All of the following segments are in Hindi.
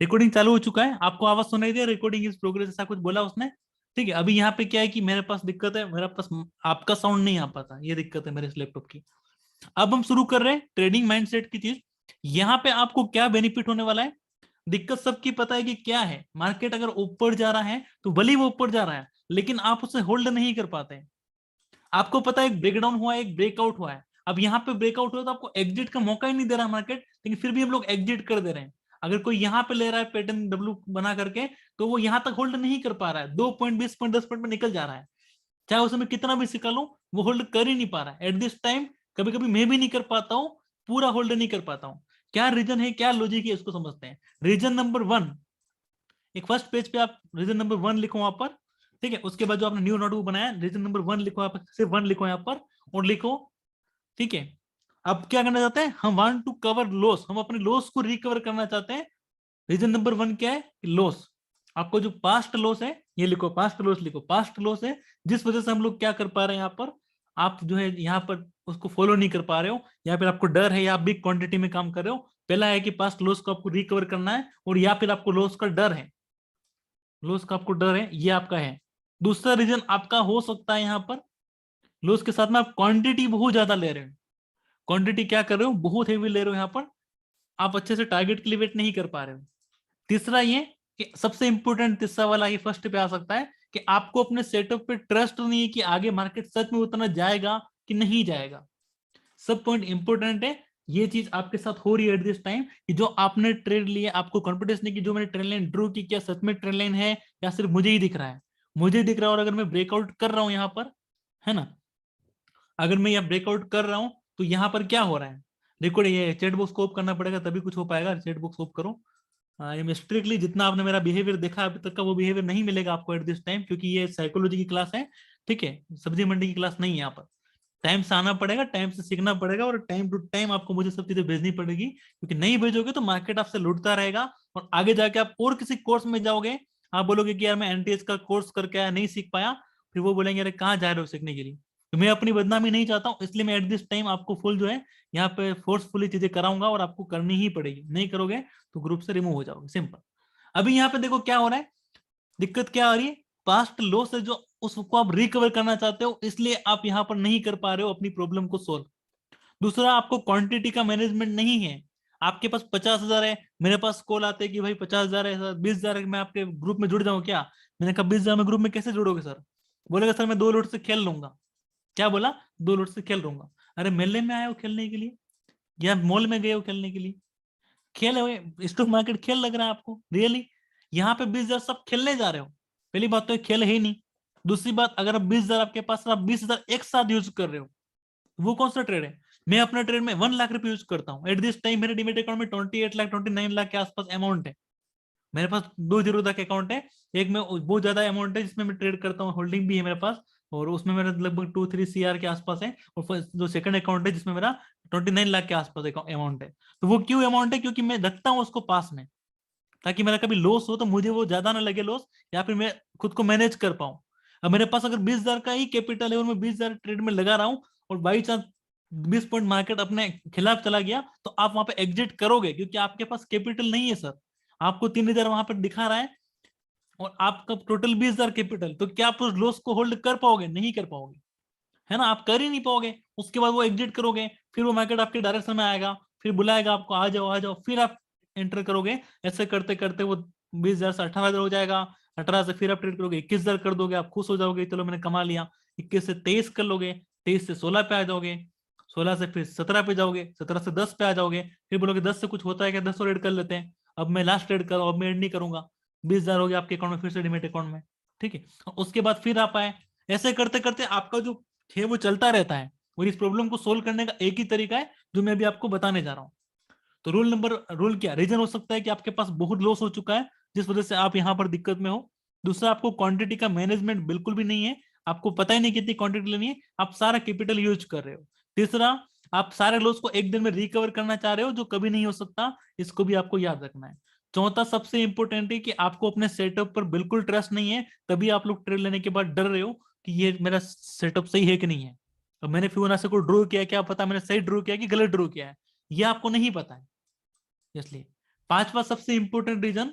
रिकॉर्डिंग चालू हो चुका है, आपको आवाज सुनाई दे, रिकॉर्डिंग इज प्रोग्रेस, ऐसा कुछ बोला उसने। ठीक है, अभी यहाँ पे क्या है कि मेरे पास दिक्कत है, मेरे पास आपका साउंड नहीं आ पाता, ये दिक्कत है मेरे इस लैपटॉप की। अब हम शुरू कर रहे हैं ट्रेडिंग माइंडसेट की चीज। यहाँ पे आपको क्या बेनिफिट होने वाला है, दिक्कत सबकी पता है कि क्या है, मार्केट अगर ऊपर जा रहा है तो भले वो ऊपर जा रहा है, लेकिन आप उसे होल्ड नहीं कर पाते हैं। आपको पता है एक ब्रेकडाउन हुआ है, एक ब्रेकआउट हुआ है, अब यहाँ पे ब्रेकआउट हुआ तो आपको एग्जिट का मौका ही नहीं दे रहा मार्केट, लेकिन फिर भी हम लोग एग्जिट कर दे रहे हैं। अगर कोई यहाँ पे ले रहा है पैटर्न डब्ल्यू बना करके, तो वो यहाँ तक होल्ड नहीं कर पा रहा है, 2 पॉइंट 20 पॉइंट 10 पॉइंट में निकल जा रहा है, चाहे उसमें कितना भी सिखा लूं वो होल्ड कर ही नहीं पा रहा है एट दिस टाइम। कभी कभी मैं भी नहीं कर पाता हूँ, पूरा होल्ड नहीं कर पाता हूँ। क्या रीजन है, क्या लॉजिक है, इसको समझते हैं। रीजन नंबर 1, एक फर्स्ट पेज पे आप रीजन नंबर 1 लिखो वहां पर। ठीक है, उसके बाद जो आपने न्यू नोटबुक बनाया, रीजन नंबर 1 लिखो, आप सिर्फ 1 लिखो यहाँ पर और लिखो। ठीक है, अब क्या करना चाहते हैं, हम वांट टू कवर लॉस, हम अपने लॉस को रिकवर करना चाहते हैं। रीजन नंबर 1 क्या है, लॉस। आपको जो पास्ट लॉस है, ये लिखो, पास्ट लॉस लिखो, पास्ट लॉस है जिस वजह से हम लोग क्या कर पा रहे हैं यहाँ पर, आप जो है यहाँ पर उसको फॉलो नहीं कर पा रहे हो, या फिर आपको डर है या आप बिग क्वांटिटी में काम कर रहे हो। पहला है कि पास्ट लॉस को आपको रिकवर करना है, और या फिर आपको लॉस का डर है, लॉस का आपको डर है, ये आपका है। दूसरा रीजन आपका हो सकता है यहाँ पर, लॉस के साथ में आप क्वांटिटी बहुत ज्यादा ले रहे हो, क्वांटिटी क्या कर रहे हो, बहुत हेवी ले रहे हो यहाँ पर, आप अच्छे से टारगेट के लिए वेट नहीं कर पा रहे हो। तीसरा ये कि सबसे इंपॉर्टेंट तीसरा वाला ये फर्स्ट पे आ सकता है कि आपको अपने सेटअप पे ट्रस्ट नहीं है कि आगे मार्केट सच में उतना जाएगा कि नहीं जाएगा। सब पॉइंट इंपॉर्टेंट है, ये चीज आपके साथ हो रही है एट दिस टाइम, कि जो आपने ट्रेड लिए आपको कॉन्फिडेंस नहीं कि जो मैंने ट्रेड लाइन ड्रू की क्या सच में ट्रेड लाइन है, या सिर्फ मुझे ही दिख रहा है। मुझे दिख रहा है, और अगर मैं ब्रेकआउट कर रहा हूं यहाँ पर, है ना, अगर मैं यहाँ ब्रेकआउट कर रहा हूं तो यहाँ पर क्या हो रहा है, देखो ये चैट बॉक्स स्कोप करना पड़ेगा तभी कुछ हो पाएगा, चैट बॉक्स स्कोप करो। ये स्ट्रिक्टली जितना आपने मेरा बिहेवियर देखा अभी तक का, वो बिहेवियर नहीं मिलेगा आपको एट दिस टाइम, क्योंकि ये साइकोलॉजी की क्लास है। ठीक है, सब्जी मंडी की क्लास नहीं है यहाँ पर। टाइम से आना पड़ेगा, टाइम से सीखना पड़ेगा, और टाइम टू टाइम आपको मुझे सब चीजें भेजनी पड़ेगी, क्योंकि नहीं भेजोगे तो मार्केट आपसे लूटता रहेगा, और आगे जाके आप और किसी कोर्स में जाओगे, आप बोलोगे कि यार मैं एनटीएस का कोर्स करके आया, नहीं सीख पाया, फिर वो बोलेंगे अरे कहाँ जा रहे हो सीखने के लिए। तो मैं अपनी बदनामी नहीं चाहता हूँ, इसलिए मैं एट दिस टाइम आपको फुल जो है यहाँ पे फोर्सफुली चीजें कराऊंगा, और आपको करनी ही पड़ेगी, नहीं करोगे तो ग्रुप से रिमूव हो जाओगे, सिंपल। अभी यहाँ पे देखो क्या हो रहा है, दिक्कत क्या आ रही है, पास्ट लॉस है जो उसको आप रिकवर करना चाहते हो, इसलिए आप यहाँ पर नहीं कर पा रहे हो अपनी प्रॉब्लम को सोल्व। दूसरा, आपको क्वांटिटी का मैनेजमेंट नहीं है, आपके पास 50,000 है, मेरे पास कॉल आते हैं कि भाई 50,000 है, 20,000 है, मैं आपके ग्रुप में जुड़ जाऊं क्या। मैंने कहा 20,000 में ग्रुप में कैसे जुड़ोगे सर, बोलेगा सर मैं 2 लोट से खेल लूंगा। क्या बोला, 2 लोट से खेल लूंगा। अरे मेले में आए हो खेलने के लिए, या मॉल में गए हो खेलने के लिए, खेल है स्टॉक मार्केट खेल लग रहा है आपको रियली, यहाँ पे 20,000 सब खेलने जा रहे हो। पहली बात तो ये खेल है ही नहीं। दूसरी बात, अगर आप 20,000 आपके पास, आप 20,000 एक साथ यूज कर रहे हो, वो कौन सा ट्रेड है। मैं अपना ट्रेड में 1 लाख रुपए यूज करता हूँ, एट दिस टाइम मेरे डिमेट अकाउंट में 28 लाख 29 लाख के आसपास अमाउंट है। मेरे पास 2 जीरो तक अकाउंट है, एक में बहुत ज्यादा अमाउंट है जिसमें मैं ट्रेड करता हूँ, होल्डिंग भी है मेरे पास, और उसमें मेरा लगभग 2-3 CR के आसपास है। और जो सेकंड अकाउंट है जिसमें मेरा 29 लाख के आसपास अमाउंट है। तो वो क्यों अमाउंट है, क्योंकि मैं रखता हूँ उसको पास में, ताकि मेरा कभी लॉस हो तो मुझे वो ज्यादा ना लगे लॉस, या फिर मैं खुद को मैनेज कर पाऊं। अब मेरे पास अगर 20,000 का ही कैपिटल है और मैं 20,000 ट्रेड में लगा रहा हूँ, और बाई चांस 20 पॉइंट मार्केट अपने खिलाफ चला गया, तो आप वहां पे एग्जिट करोगे, क्योंकि आपके पास कैपिटल नहीं है सर। आपको 3,000 वहां पर दिखा रहा है, और आपका टोटल 20,000 कैपिटल, तो क्या आप उस लॉस को होल्ड कर पाओगे, नहीं कर पाओगे, है ना, आप कर ही नहीं पाओगे। उसके बाद वो एग्जिट करोगे, फिर वो मार्केट आपके डायरेक्शन में आएगा, फिर बुलाएगा आपको आ जाओ आ जाओ, फिर आप एंटर करोगे। ऐसे करते करते वो 20,000 से 18,000 हो जाएगा, 18 से फिर आप ट्रेड करोगे, 21,000 कर दोगे, आप खुश हो जाओगे चलो मैंने कमा लिया। 21 से 23 कर लोगे, 23 से 16 पे आ जाओगे, 16 से फिर 17 पे जाओगे, 17 से 10 पे आ जाओगे, फिर बोलोगे 10 से कुछ होता है क्या, 10 और ऐड कर लेते हैं, अब मैं लास्ट ट्रेड करूँ, अब मैं ऐड नहीं करूंगा। 20,000 हो गया आपके अकाउंट में, फिर से डिमेट अकाउंट में। ठीक है, उसके बाद फिर आप आए, ऐसे करते करते आपका जो है वो चलता रहता है। और इस प्रॉब्लम को सोल्व करने का एक ही तरीका है जो मैं अभी आपको बताने जा रहा हूँ। तो रूल क्या, रीजन हो सकता है कि आपके पास बहुत लॉस हो चुका है जिस वजह से आप यहाँ पर दिक्कत में हो। दूसरा, आपको क्वांटिटी का मैनेजमेंट बिल्कुल भी नहीं है, आपको पता ही नहीं कितनी क्वांटिटी लेनी है, आप सारा कैपिटल यूज कर रहे हो। तीसरा, आप सारे लॉस को एक दिन में रिकवर करना चाह रहे हो, जो कभी नहीं हो सकता, इसको भी आपको याद रखना है। चौथा सबसे इंपॉर्टेंट है कि आपको अपने सेटअप पर बिल्कुल ट्रस्ट नहीं है, तभी आप लोग ट्रेड लेने के बाद डर रहे हो कि ये मेरा सेटअप सही है कि नहीं है। अब मैंने फिबोनाची को ड्रॉ किया, क्या पता मैंने सही ड्रॉ किया कि गलत ड्रॉ किया है, ये आपको नहीं पता है, इसलिए पांचवा सबसे इंपॉर्टेंट रीजन,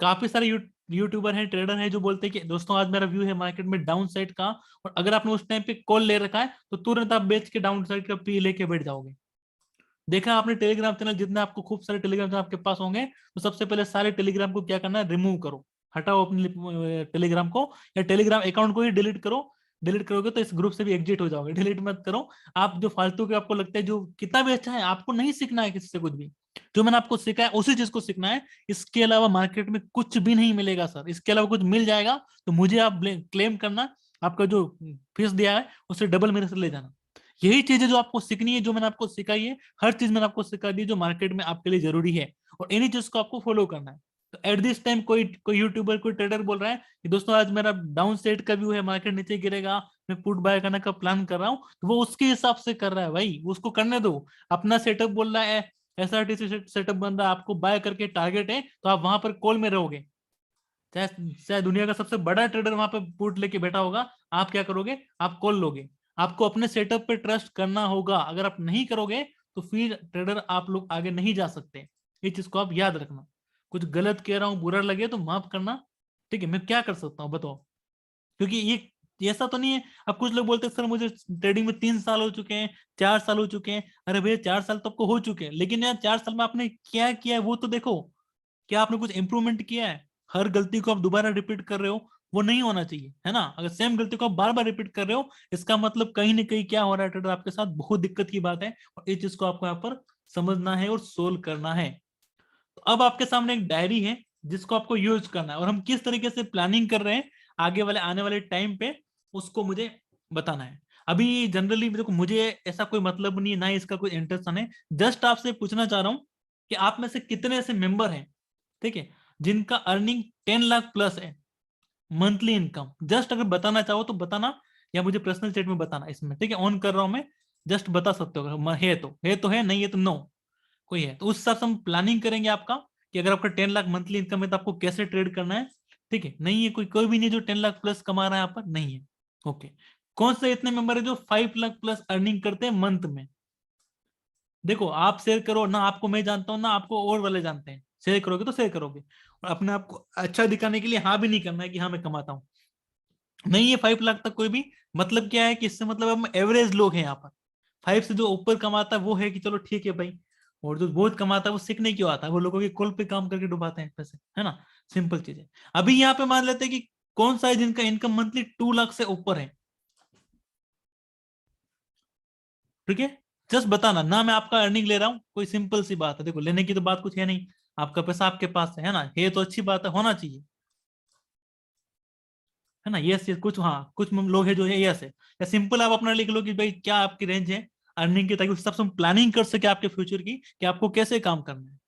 काफी सारे यूट्यूबर हैं, ट्रेडर हैं जो बोलते हैं कि दोस्तों आज मेरा व्यू है मार्केट में डाउन साइड का, और अगर आपने उस टाइम पे कॉल ले रखा है तो तुरंत आप बेच के डाउन साइड का पी लेके बैठ जाओगे। देखा आपने टेलीग्राम चैनल, जितने आपको खूब सारे टेलीग्राम चैनल आपके पास होंगे, तो सबसे पहले सारे टेलीग्राम को क्या करना है, रिमूव करो, हटाओ अपने टेलीग्राम को, या टेलीग्राम अकाउंट को ही डिलीट करो। डिलीट करोगे तो इस ग्रुप से भी एग्जिट हो जाओगे, डिलीट मत करो। आप जो फालतू के आपको लगता है, जो कितना भी अच्छा है, आपको नहीं सीखना है किसी से कुछ भी। जो मैंने आपको सिखाया उसी चीज को सीखना है। इसके अलावा मार्केट में कुछ भी नहीं मिलेगा सर, इसके अलावा कुछ मिल जाएगा तो मुझे आप क्लेम करना, आपका जो फीस दिया है उससे डबल मेरे से ले जाना। यही चीजें जो आपको सीखनी है, जो मैंने आपको सिखाई है, हर चीज मैंने आपको सिखा दी जो मार्केट में आपके लिए जरूरी है, और इन्हीं चीज को आपको फॉलो करना है। तो एट दिस टाइम कोई कोई यूट्यूबर, कोई ट्रेडर बोल रहा है कि दोस्तों आज मेरा डाउन साइड का व्यू है, मार्केट नीचे गिरेगा, मैं पुट बाय करने का प्लान कर रहा हूँ, तो वो उसके हिसाब से कर रहा है भाई, उसको करने दो। अपना सेटअप बोल रहा है, एसआरटीसी सेटअप बन रहा है, आपको बाय करके टारगेट है, तो आप वहां पर कॉल में रहोगे। चाहे चाहे दुनिया का सबसे बड़ा ट्रेडर वहां पे पुट लेके बैठा होगा, आप क्या करोगे, आप कॉल लोगे। आपको अपने सेटअप पे ट्रस्ट करना होगा, अगर आप नहीं करोगे तो फिर ट्रेडर आप लोग आगे नहीं जा सकते। ये चीज को आप याद रखना। कुछ गलत कह रहा हूँ, बुरा लगे तो माफ करना, ठीक है। मैं क्या कर सकता हूँ बताओ, क्योंकि ये ऐसा तो नहीं है। अब कुछ लोग बोलते हैं सर मुझे ट्रेडिंग में 3 साल हो चुके हैं, 4 साल हो चुके हैं। अरे भैया 4 साल तो आपको हो चुके हैं, लेकिन यार 4 साल में आपने क्या किया है वो तो देखो। क्या आपने कुछ इंप्रूवमेंट किया है? हर गलती को आप दोबारा रिपीट कर रहे हो, वो नहीं होना चाहिए, है ना। अगर सेम गलती को आप बार बार रिपीट कर रहे हो, इसका मतलब कहीं ना कहीं क्या हो रहा है ट्रेडर आपके साथ, बहुत दिक्कत की बात है। और इस चीज को आपको यहाँ पर समझना है और सोल्व करना है। तो अब आपके सामने एक डायरी है जिसको आपको यूज करना है, और हम किस तरीके से प्लानिंग कर रहे हैं आगे वाले आने वाले टाइम पे, उसको मुझे बताना है। अभी जनरली देखो, मुझे ऐसा कोई मतलब नहीं है, ना ही इसका कोई इंटरेस्ट है। जस्ट आपसे पूछना चाह रहा हूँ कि आप में से कितने ऐसे मेंबर हैं, ठीक है, जिनका अर्निंग 10 लाख प्लस है मंथली इनकम। जस्ट अगर बताना चाहो तो बताना, या मुझे पर्सनल चैट में बताना इसमें, ठीक है। ऑन कर रहा हूं मैं, जस्ट बता सकते हो, अगर है तो है, नहीं है तो नो। कोई है तो उस हिसाब से हम प्लानिंग करेंगे आपका, कि अगर आपका 10 लाख मंथली इनकम है तो आपको कैसे ट्रेड करना है, ठीक है। नहीं है कोई कोई भी नहीं जो 10 लाख प्लस कमा रहा है यहाँ पर, नहीं है। ओके। कौन से इतने मेंबर है जो 5 लाख प्लस अर्निंग करते हैं मंथ में? देखो आप शेयर करो ना, आपको मैं जानता हूँ ना आपको और वाले जानते हैं, शेयर करोगे तो शेयर करोगे। और अपने आप को अच्छा दिखाने के लिए हाँ भी नहीं करना है कि हाँ मैं कमाता हूँ। नहीं है 5 लाख तक कोई भी, मतलब क्या है कि इससे मतलब हम एवरेज लोग हैं यहाँ पर। 5 से जो ऊपर कमाता है वो है कि चलो ठीक है भाई, और जो बहुत कमाता है वो सीखने क्यों आता है, वो लोगों के कॉल पे काम करके डुबाते हैं पैसे, है ना। सिंपल चीज है। अभी यहाँ पे मान लेते हैं कि कौन सा है जिनका इनकम मंथली 2 लाख से ऊपर है, ठीक है। जस्ट बताना ना, मैं आपका अर्निंग ले रहा हूँ, कोई सिंपल सी बात है। देखो लेने की तो बात कुछ है नहीं, आपका पैसा आपके पास है ना, ये तो अच्छी बात है, होना चाहिए, है ना। यस यस, कुछ हाँ कुछ लोग हैं जो है यस है, या सिंपल आप अपना लिख लो कि भाई क्या आपकी रेंज है अर्निंग की, ताकि उस हिसाब से हम प्लानिंग कर सके आपके फ्यूचर की, कि आपको कैसे काम करना है।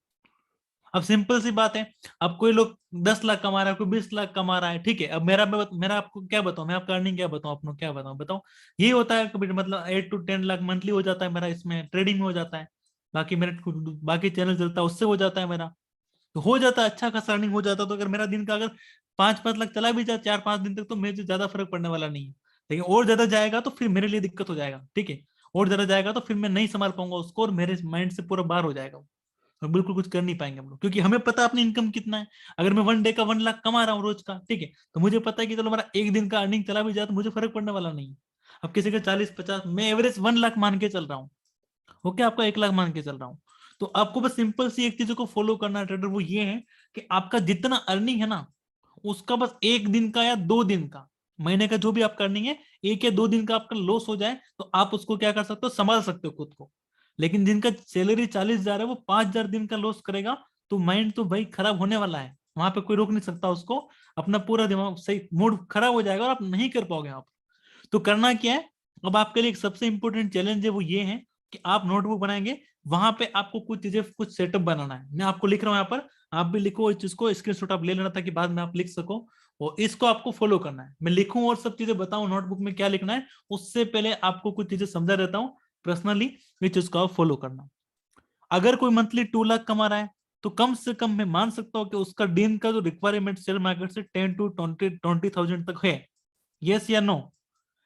अब सिंपल सी बात है, अब कोई लोग 10 लाख कमा रहा है, कोई 20 लाख कमा रहा है, ठीक है। अब मेरा आपको क्या बताऊं, मैं आपका अर्निंग क्या बताऊं, अपनों क्या बताऊं, बताओ। ये होता है कभी मतलब 8 to 10 लाख मंथली हो जाता है मेरा, इसमें ट्रेडिंग में हो जाता है। बाकी मेरे बाकी चैनल चलता है उससे हो जाता है मेरा, तो हो जाता है अच्छा खासा अर्निंग हो जाता है। तो अगर मेरा दिन का अगर 5-5 लाख चला भी जाए 4-5 दिन तक, तो मुझे ज्यादा फर्क पड़ने वाला नहीं है। लेकिन और ज्यादा जाएगा तो फिर मेरे लिए दिक्कत हो जाएगा, ठीक है। और ज्यादा जाएगा तो फिर मैं नहीं संभाल पाऊंगा उसको, और मेरे माइंड से पूरा बाहर हो जाएगा वो, और बिल्कुल कुछ कर नहीं पाएंगे हम लोग, क्योंकि हमें पता है अपनी इनकम कितना है। अगर मैं 1 डे का 1 लाख कमा रहा हूँ रोज का, ठीक है, तो मुझे पता है कि चलो मेरा एक दिन का अर्निंग चला भी जाए तो मुझे फर्क पड़ने वाला नहीं है। अब किसी का 40-50, मैं एवरेज 1 लाख मान के चल रहा हूँ, ओके, आपका 1 लाख मान के चल रहा हूँ। तो आपको बस सिंपल सी एक चीज को फॉलो करना है ट्रेडर, वो ये है कि आपका जितना अर्निंग है ना, उसका बस एक दिन का या 2 दिन का, महीने का जो भी आपका अर्निंग है, 1 या 2 दिन का आपका लॉस हो जाए तो आप उसको क्या कर सकते हो, संभाल सकते हो खुद को। लेकिन जिनका सैलरी 40 हजार है वो 5 हजार दिन का लॉस करेगा, तो माइंड तो भाई खराब होने वाला है, वहां पे कोई रोक नहीं सकता उसको। अपना पूरा दिमाग सही, मूड खराब हो जाएगा और आप नहीं कर पाओगे आप। तो करना क्या है, अब आपके लिए एक सबसे इंपॉर्टेंट चैलेंज है, वो ये है कि आप नोटबुक बनाएंगे, वहां पे आपको कुछ चीजें, कुछ सेटअप बनाना है। मैं आपको लिख रहा हूँ यहाँ पर, आप भी लिखो इस चीज को, स्क्रीनशॉट आप ले लेना ताकि बाद में आप लिख सको। और इसको आपको फॉलो करना है, मैं लिखूं और सब चीजें बताऊं नोटबुक में क्या लिखना है, उससे पहले आपको कुछ चीजें समझा देता हूँ पर्सनली, इस चीज को आप फॉलो करना। अगर कोई मंथली 2 लाख कमा रहा है, तो कम से कम मैं मान सकता हूँ कि उसका दिन का जो रिक्वायरमेंट शेयर मार्केट से 10 to 20 थाउजेंड तक है। यस या नो?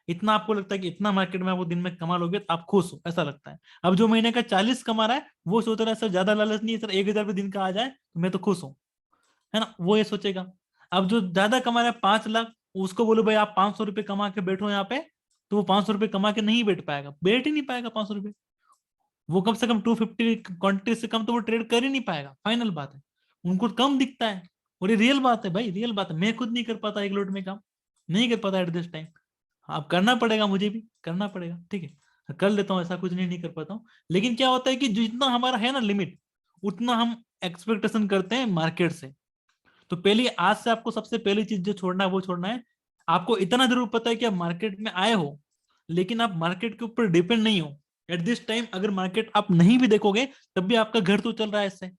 इतना आपको लगता है कि इतना मार्केट में आप दिन में कमा लोगे तो आप खुश हो, ऐसा लगता है। अब जो महीने का 40 कमा रहा है वो सोच रहा है सर ज्यादा लालच नहीं है सर, 1,000 रुपये दिन का आ जाए तो मैं तो खुश हूँ, है ना, वो ये सोचेगा। अब जो ज्यादा कमा रहा है 5 लाख, उसको बोलो भाई आप 500 रुपये कमा के बैठो यहाँ पे, तो वो 500 रुपये कमा के नहीं बैठ पाएगा, बैठ ही नहीं पाएगा 500 रुपये। वो कम से कम 250 क्वांटिटी से कम तो वो ट्रेड कर ही नहीं पाएगा, फाइनल बात है। उनको कम दिखता है, और ये रियल बात है भाई, रियल बात है। मैं खुद नहीं कर पाता एक लोट में काम, नहीं कर पाता एट दिस टाइम। अब करना पड़ेगा, मुझे भी करना पड़ेगा, ठीक है, कर लेता हूँ, ऐसा कुछ नहीं, नहीं कर पाता हूँ। लेकिन क्या होता है कि जितना हमारा है ना लिमिट, उतना हम एक्सपेक्टेशन करते हैं मार्केट से। तो पहली आज से आपको सबसे पहली चीज जो छोड़ना है वो छोड़ना है। आपको इतना जरूर पता है कि आप मार्केट में आए हो, लेकिन आप मार्केट के ऊपर डिपेंड नहीं हो। एट दिस टाइम अगर मार्केट आप नहीं भी देखोगे तब भी आपका घर तो चल रहा है इससे।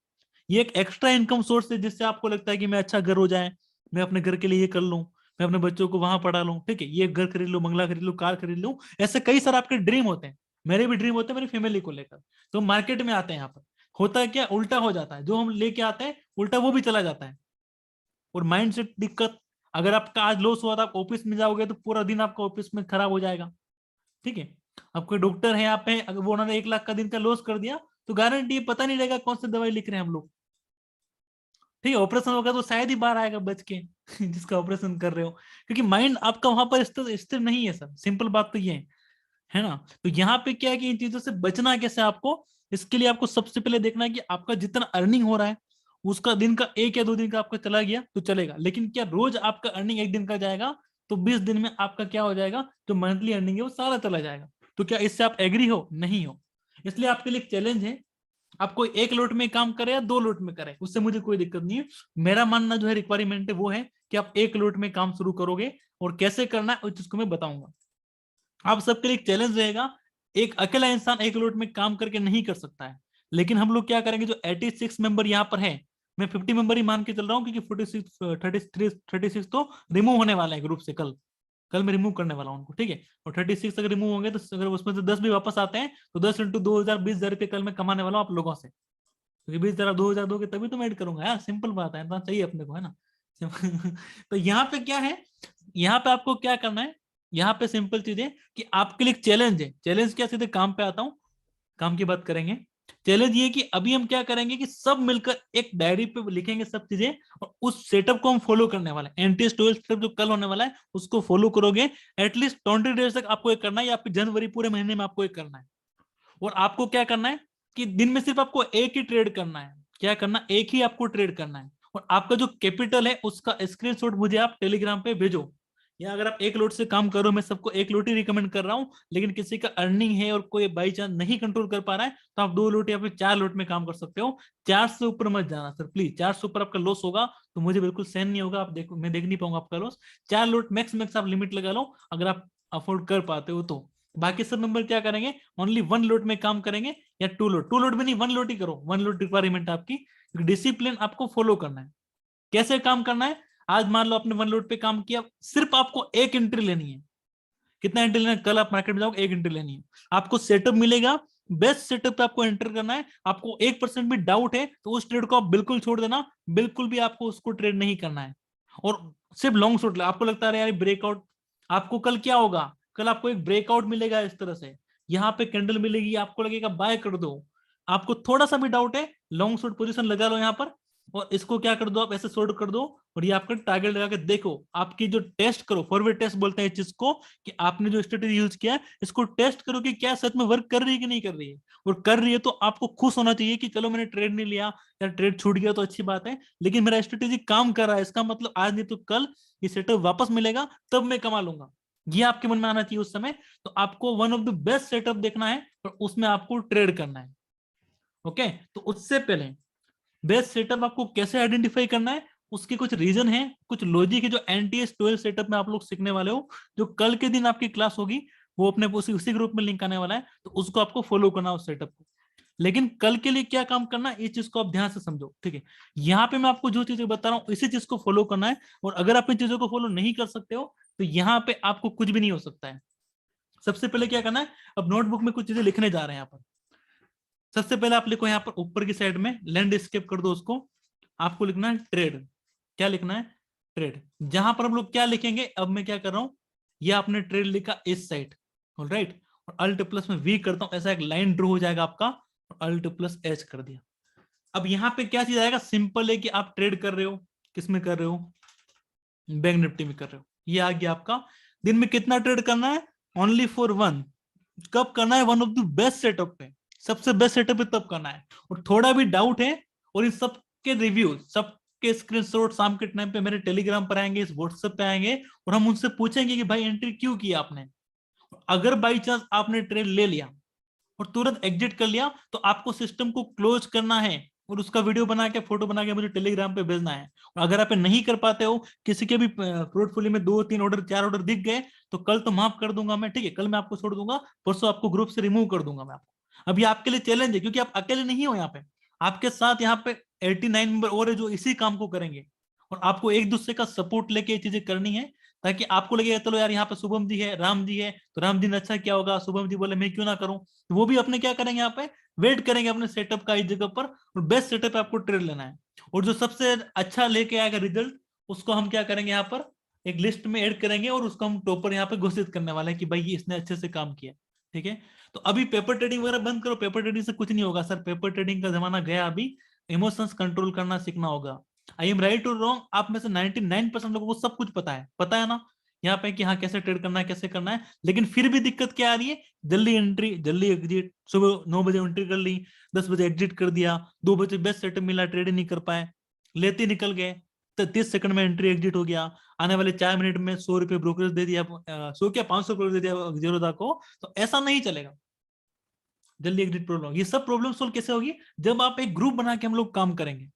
ये एक एक्स्ट्रा इनकम सोर्स है, जिससे आपको लगता है कि मैं अच्छा घर हो जाए, मैं अपने घर के लिए ये कर लूं, मैं अपने बच्चों को वहां पढ़ा लूं, ठीक है, ये घर खरीद लूं, बंगला खरीद लूं, कार खरीद लूं। ऐसे कई सारे आपके ड्रीम होते हैं, मेरे भी ड्रीम होते हैं मेरी फैमिली को लेकर। तो मार्केट में आते हैं, यहाँ पर होता है क्या, उल्टा हो जाता है, जो हम लेके आते हैं उल्टा वो भी चला जाता है। और माइंड सेट दिक्कत, अगर आपका आज लॉस हुआ तो आप ऑफिस में जाओगे तो पूरा दिन आपका ऑफिस में खराब हो जाएगा, ठीक है। अब कोई डॉक्टर है यहाँ पे, अगर वो उन्होंने 1 लाख का दिन का लॉस कर दिया, तो गारंटी पता नहीं रहेगा कौन सी दवाई लिख रहे हैं हम लोग, ठीक है। ऑपरेशन होगा तो शायद ही बाहर आएगा बच के जिसका ऑपरेशन कर रहे हो, क्योंकि माइंड आपका वहां पर स्थिर स्थिर नहीं है सर, सिंपल बात तो ये है ना। तो यहाँ पे क्या है कि इन चीजों से बचना कैसे आपको, इसके लिए आपको सबसे पहले देखना है कि आपका जितना अर्निंग हो रहा है उसका दिन का 1 या 2 दिन का आपका चला गया तो चलेगा, लेकिन क्या रोज आपका अर्निंग एक दिन का जाएगा, तो 20 दिन में आपका क्या हो जाएगा, जो मंथली अर्निंग है वो सारा चला जाएगा। तो क्या इससे आप एग्री हो, नहीं हो। इसलिए आपके लिए चैलेंज है, आप कोई एक लोट में काम करे या 2 लोट में करे, उससे मुझे कोई दिक्कत नहीं है। मेरा मानना जो है रिक्वायरमेंट है वो है कि आप 1 लोट में काम शुरू करोगे, और कैसे करना है उस चीज को मैं बताऊंगा। आप सबके लिए एक चैलेंज रहेगा, एक अकेला इंसान 1 लोट में काम करके नहीं कर सकता है। लेकिन हम लोग क्या करेंगे, जो 86 मेंबर यहाँ पर है, मैं 50 मेंबर ही मान के चल रहा हूँ, क्योंकि 46 36 तो रिमूव होने वाला है ग्रुप से कल। कल मैं रिमूव करने वाला हूँ उनको, ठीक है। और 36 अगर रिमूव होंगे तो अगर उसमें से 10 भी वापस आते हैं तो 10 × 2,000 20,000 रुपये कल मैं कमाने वाला हूँ आप लोगों से, क्योंकि 20,000 2,000 दोगे तभी तो मैं ऐड करूंगा यार, सिंपल बात है, इतना चाहिए अपने को, है ना। तो यहाँ पे क्या है, यहाँ पे आपको क्या करना है, यहाँ पे सिंपल चीज है कि आपके लिए चैलेंज है। चैलेंज क्या, सीधे काम पे आता हूँ, काम की बात करेंगे। चैलेंज ये कि अभी हम क्या करेंगे कि सब मिलकर एक डायरी पे लिखेंगे सब चीजें, और उस सेटअप को हम फॉलो करने वाले हैं। एनटीएस 12 सेटअप जो कल होने वाला है उसको फॉलो करोगे। एटलीस्ट 20 डेज तक आपको एक करना है, या आपके जनवरी पूरे महीने में आपको एक करना है। और आपको क्या करना है कि दिन में सिर्फ आपको एक ही ट्रेड करना है। क्या करना, एक ही आपको ट्रेड करना है। और आपका जो कैपिटल है उसका स्क्रीनशॉट मुझे आप टेलीग्राम पे भेजो। या अगर आप 1 लोट से काम करो, मैं सबको 1 लोट ही रिकमेंड कर रहा हूँ, लेकिन किसी का अर्निंग है और कोई बाई चांस नहीं कंट्रोल कर पा रहा है तो आप 2 लोट या फिर 4 लोट में काम कर सकते हो। 4 से ऊपर मत जाना सर प्लीज, 4 से ऊपर आपका लॉस होगा तो मुझे बिल्कुल सहन नहीं होगा, आप देखो मैं देख नहीं पाऊंगा आपका लॉस। 4 लोट मैक्स मैक्स आप लिमिट लगा लो, अगर आप अफोर्ड कर पाते हो तो। बाकी सब मेंबर क्या करेंगे, ओनली 1 लोट में काम करेंगे, या 2 लोट, 2 लोट में नहीं 1 लोट ही करो, 1 लोट रिक्वायरमेंट आपकी, डिसिप्लिन आपको फॉलो करना है। कैसे काम करना है, आज मान लो आपने 1 लोट पे काम किया, सिर्फ आपको एक एंट्री लेनी है। कितना एंट्री लेना है, कल आप मार्केट में जाओगे एक एंट्री लेनी है। आपको सेटअप मिलेगा, बेस्ट सेटअप पे आपको एंटर करना है। आपको 1% भी डाउट है तो उस ट्रेड को आप बिल्कुल छोड़ देना, बिल्कुल भी आपको उसको ट्रेड नहीं करना है। और सिर्फ लॉन्ग शॉट, आपको लगता है यार ब्रेकआउट, आपको कल क्या होगा, कल आपको एक ब्रेकआउट मिलेगा इस तरह से, यहाँ पे कैंडल मिलेगी, आपको लगेगा बाय कर दो। आपको थोड़ा सा भी डाउट है, लॉन्ग शॉट पोजीशन लगा लो यहाँ पर, और इसको क्या कर दो, आप ऐसे शॉर्ट कर दो। और ये आपका टारगेट लगा के देखो, आपकी जो टेस्ट करो, फॉरवर्ड टेस्ट बोलते हैं इस चीज को, कि आपने जो स्ट्रेटेजी यूज किया है इसको टेस्ट करो कि क्या सच में वर्क कर रही है कि नहीं कर रही है। और कर रही है तो आपको खुश होना चाहिए कि चलो मैंने ट्रेड नहीं लिया या ट्रेड छूट गया तो अच्छी बात है, लेकिन मेरा स्ट्रेटेजी काम कर रहा है, इसका मतलब आज नहीं तो कल ये सेटअप वापस मिलेगा तब मैं कमा लूंगा। ये आपके मन में आना चाहिए उस समय। तो आपको one of the best setup देखना है और उसमें आपको ट्रेड करना है। ओके, तो उससे पहले बेस्ट सेटअप आपको कैसे आइडेंटिफाई करना है, उसके कुछ रीजन है, कुछ लॉजिक है, जो एनटीएस 12 सेटअप में आप लोग सीखने वाले हो, जो कल के दिन आपकी क्लास होगी, वो अपने उसी ग्रुप में लिंक आने वाला है, तो उसको आपको फॉलो करना उस सेटअप को। लेकिन कल के लिए क्या काम करना है, इस चीज को आप ध्यान से समझो, ठीक है। यहाँ पे मैं आपको जो चीजें बता रहा हूँ इसी चीज को फॉलो करना है। और अगर आप इन चीजों को फॉलो नहीं कर सकते हो तो यहाँ पे आपको कुछ भी नहीं हो सकता है। सबसे पहले क्या करना है, अब नोटबुक में कुछ चीजें लिखने जा रहे हैं यहाँ पर। सबसे पहले आप लिखो यहाँ पर ऊपर की साइड में, लैंडस्केप कर दो उसको। आपको लिखना है ट्रेड। क्या लिखना है, ट्रेड। जहां पर हम लोग क्या लिखेंगे, अब मैं क्या कर रहा हूं, ये आपने ट्रेड लिखा इस साइड, ऑलराइट, और अल्ट प्लस में वी करता हूं, ऐसा एक लाइन ड्रॉ हो जाएगा आपका, और अल्ट प्लस एच कर दिया। अब यहाँ पे क्या चीज आएगा, सिंपल है कि आप ट्रेड कर रहे हो, किस में कर रहे हो, बैंक निफ्टी में कर रहे हो। ये आ गया आपका। दिन में कितना ट्रेड करना है, ओनली फॉर वन। कब करना है, one of the best setup पे, सबसे बेस्ट सेटअप पे तब करना है। और थोड़ा भी डाउट है, और इन सबके रिव्यू, सबके स्क्रीनशॉट शाम के टाइम पे मेरे टेलीग्राम पर आएंगे, इस व्हाट्सएप पे आएंगे, और हम उनसे पूछेंगे कि भाई एंट्री क्यों की आपने। अगर बाई चांस आपने ट्रेड ले लिया और तुरंत एग्जिट कर लिया, तो आपको सिस्टम को क्लोज करना है, और उसका वीडियो बना के, फोटो बना के मुझे टेलीग्राम पे भेजना है। और अगर आप नहीं कर पाते हो, किसी के भी पोर्टफोलियो में 2-3 ऑर्डर 4 ऑर्डर दिख गए, तो कल तो माफ कर दूंगा मैं, ठीक है, कल मैं आपको छोड़ दूंगा, परसों आपको ग्रुप से रिमूव कर दूंगा मैं आपको। अभी आपके लिए चैलेंज है, क्योंकि आप अकेले नहीं हो यहाँ पे, आपके साथ यहाँ पे 89 मेंबर और है जो इसी काम को करेंगे, और आपको एक दूसरे का सपोर्ट लेके ये चीजें करनी है, ताकि आपको लगे चलो यार यहाँ पे शुभम जी है, राम जी है, तो राम जी ने अच्छा क्या होगा, शुभम जी बोले मैं क्यों ना करूं, तो वो भी अपने क्या करेंगे, यहाँ पे वेट करेंगे अपने सेटअप का इस जगह पर, और बेस्ट सेटअप आपको ट्रेड लेना है। और जो सबसे अच्छा लेके आएगा रिजल्ट, उसको हम क्या करेंगे, यहाँ पर एक लिस्ट में ऐड करेंगे, और उसको हम टॉपर यहाँ पे घोषित करने वाले हैं कि भाई इसने अच्छे से काम किया। ठीक है, तो अभी पेपर ट्रेडिंग वगैरह बंद करो, पेपर ट्रेडिंग से कुछ नहीं होगा सर, पेपर ट्रेडिंग का जमाना गया। अभी इमोशंस कंट्रोल करना सीखना होगा। आई एम राइट और रॉन्ग, आप में से 99% लोगों को सब कुछ पता है ना, यहाँ पे कि हाँ कैसे ट्रेड करना है, कैसे करना है। लेकिन फिर भी दिक्कत क्या आ रही है, जल्दी एंट्री जल्दी एग्जिट, सुबह 9 बजे एंट्री कर ली, 10 बजे एग्जिट कर दिया, 2 बजे बेस्ट सेटअप मिला, ट्रेड नहीं कर पाए, लेते निकल गए, तो 30 सेकंड में एंट्री एग्जिट हो गया, आने वाले 4 मिनट में 100 रुपये ब्रोकरेज दे दिया, 100 क्या 500 ब्रोकरेज दे दिया जीरोधा को। तो ऐसा नहीं चलेगा, जल्दी एग्जिट प्रॉब्लम। ये सब प्रॉब्लम सोल्व कैसे होगी, जब आप एक ग्रुप बना के हम लोग काम करेंगे,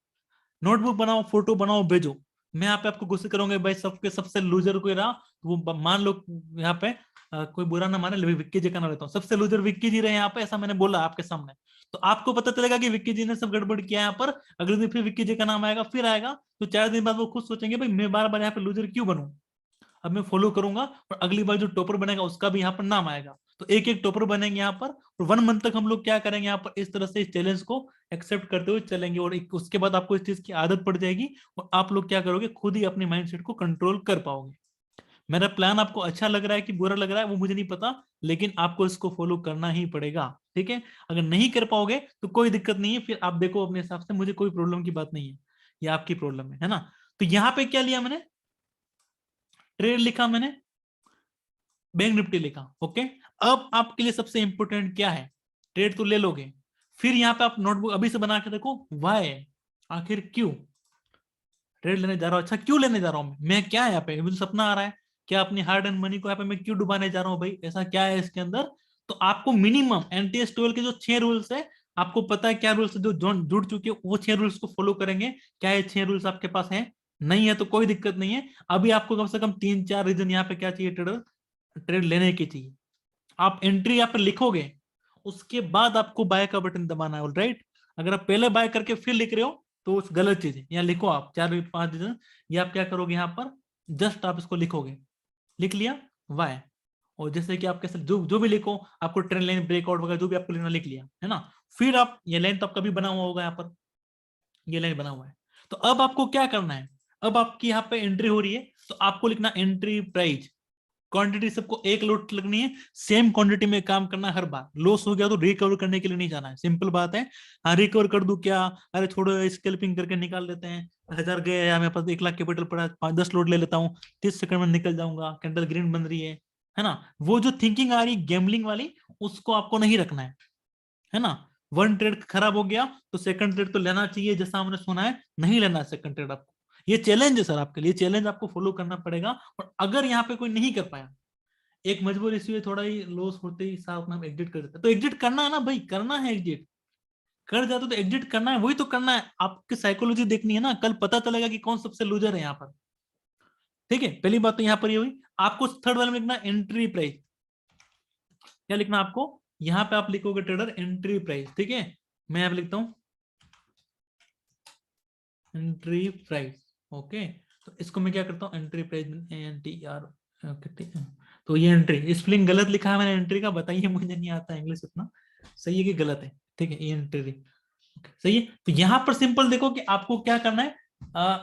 नोटबुक बनाओ, फोटो बनाओ, भेजो। मैं यहाँ पे आपको गुस्से करूंगा भाई, सबके सबसे लूजर कोई रहा तो वो मान लो यहाँ पे कोई बुरा ना माने, विक्की जी का नाम लेता हूँ, सबसे लूजर विक्की जी रहे यहाँ पे, ऐसा मैंने बोला आपके सामने, तो आपको पता चलेगा कि विक्की जी ने सब गड़बड़ किया यहाँ पर। अगले दिन फिर विक्की जी का नाम आएगा, फिर आएगा, तो 4 दिन बाद वो खुद सोचेंगे भाई मैं बार बार यहाँ पे लूजर क्यों बनूं। अब मैं फॉलो करूंगा, और अगली बार जो टॉपर बनेगा उसका भी यहाँ पर नाम आएगा, तो एक एक टॉपर बनेंगे यहाँ पर। और 1 मंथ तक हम लोग क्या करेंगे यहाँ पर, इस तरह से इस चैलेंज को एक्सेप्ट करते हुए चलेंगे, और उसके बाद आपको इस चीज की आदत पड़ जाएगी, और आप लोग क्या करोगे, खुद ही अपने माइंडसेट को कंट्रोल कर पाओगे। मेरा प्लान आपको अच्छा लग रहा है कि बुरा लग रहा है वो मुझे नहीं पता, लेकिन आपको इसको फॉलो करना ही पड़ेगा। ठीक है, अगर नहीं कर पाओगे तो कोई दिक्कत नहीं है, फिर आप देखो अपने हिसाब से, मुझे कोई प्रॉब्लम की बात नहीं है, ये आपकी प्रॉब्लम है ना। तो यहाँ पे क्या लिया मैंने, ट्रेड लिखा मैंने, बैंक निफ्टी लिखा, ओके। अब आपके लिए सबसे इंपॉर्टेंट क्या है, ट्रेड तो ले लोगे, फिर यहाँ पे आप नोटबुक अभी से बना के देखो, वाई, आखिर क्यों ट्रेड लेने जा रहा हूँ, अच्छा क्यों लेने जा रहा हूँ मैं क्या है यहाँ पे, मुझे सपना आ रहा है, क्या अपनी हार्ड एंड मनी को यहाँ पे मैं क्यों डुबाने जा रहा हूँ भाई, ऐसा क्या है इसके अंदर। तो आपको मिनिमम एनटीएस 12 के जो 6 रूल्स है, आपको पता है क्या रूल्स, जो जुड़ चुके हैं वो 6 रूल्स को फॉलो करेंगे। क्या ये 6 रूल्स आपके पास है, नहीं है तो कोई दिक्कत नहीं है। अभी आपको कम से कम 3-4 रीजन यहाँ पे क्या चाहिए, ट्रेड लेने की चाहिए। आप एंट्री यहाँ पे लिखोगे, उसके बाद आपको बाय का बटन दबाना है, ऑलराइट। अगर आप पहले बाय करके फिर लिख रहे हो तो उस गलत चीज है, यहाँ लिखो आप 4-5 रीजन। ये आप क्या करोगे यहाँ पर, जस्ट आप इसको लिखोगे, लिख लिया वाई, और जैसे कि आप कैसे जो जो भी लिखो, आपको ट्रेंड लाइन ब्रेकआउट वगैरह जो भी आपको लिखना लिख लिया है ना। फिर आप ये लाइन तो आपका भी बना हुआ होगा यहाँ पर, ये लाइन बना हुआ है। तो अब आपको क्या करना है, अब आपकी यहाँ पे एंट्री हो रही है, तो आपको लिखना एंट्री प्राइस, क्वांटिटी सबको एक लोट लगनी है, सेम क्वांटिटी में काम करना है हर बार। लॉस हो गया तो रिकवर करने के लिए नहीं जाना है, सिंपल बात है। हाँ रिकवर कर दूं क्या, अरे छोड़ो स्कैल्पिंग करके निकाल लेते हैं, 1000 गए या मेरे पास 1 लाख कैपिटल पड़ा, 5-10 लोट ले लेता हूँ, 30 सेकंड में निकल जाऊंगा, कैंडल ग्रीन बन रही है ना। वो जो थिंकिंग आ रही गैम्बलिंग वाली, उसको आपको नहीं रखना है ना। वन ट्रेड खराब हो गया तो सेकंड ट्रेड तो लेना चाहिए, जैसा हमने सुना है, नहीं लेना सेकंड ट्रेड आपको। ये चैलेंज है सर आपके लिए, चैलेंज आपको फॉलो करना पड़ेगा। और अगर यहाँ पे कोई नहीं कर पाया, एक मजबूर इश्यू है, थोड़ा ही लॉस होते ही साथ में हम एग्जिट कर देते हैं, तो एग्जिट करना है ना भाई, करना है एग्जिट, कर जाते तो एग्जिट करना है, वही तो करना है। आपकी साइकोलॉजी देखनी है ना, कल पता चलेगा कि कौन सबसे लूजर है यहाँ पर। ठीक है, पहली बात तो यहाँ पर ये हुई। आपको थर्ड वाले में लिखना एंट्री प्राइस, क्या लिखना आपको, यहाँ पे आप लिखोगे ट्रेडर एंट्री प्राइस, ठीक है। मैं यहाँ पे लिखता हूँ एंट्री प्राइस, ओके। तो इसको मैं क्या करता हूँ, एंट्री प्राइस NTR, तो ये एंट्री स्पेलिंग गलत लिखा है मैंने एंट्री का, बताइए, मुझे नहीं आता इंग्लिश उतना, सही है कि गलत है, ठीक है, ये एंट्री सही है। तो यहाँ पर सिंपल देखो कि आपको क्या करना है,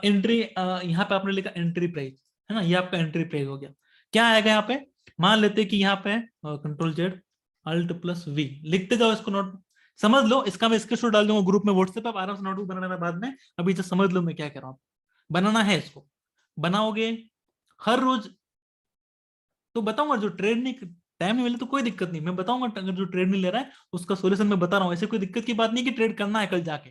एंट्री यहाँ पे आपने लिखा एंट्री प्राइस, है ना, ये आपका एंट्री प्राइस हो गया। क्या आएगा यहाँ पे, मान लेते कि यहाँ पे control Z alt plus V लिखते जाओ इसको, नोट समझ लो, इसका मैं स्क्रीनशॉट डाल दूंगा ग्रुप में व्हाट्सएप पे, आप आराम से नोटबुक बनाना बाद में, अभी तो समझ लो मैं क्या कह रहा हूँ। बनाना है इसको, बनाओगे हर रोज तो बताऊंगा, जो ट्रेड नहीं, टाइम नहीं मिले तो कोई दिक्कत नहीं, मैं बताऊंगा, अगर जो ट्रेड नहीं ले रहा है उसका सोल्यूशन मैं बता रहा हूँ, ऐसे कोई दिक्कत की बात नहीं कि ट्रेड करना है कल जाके,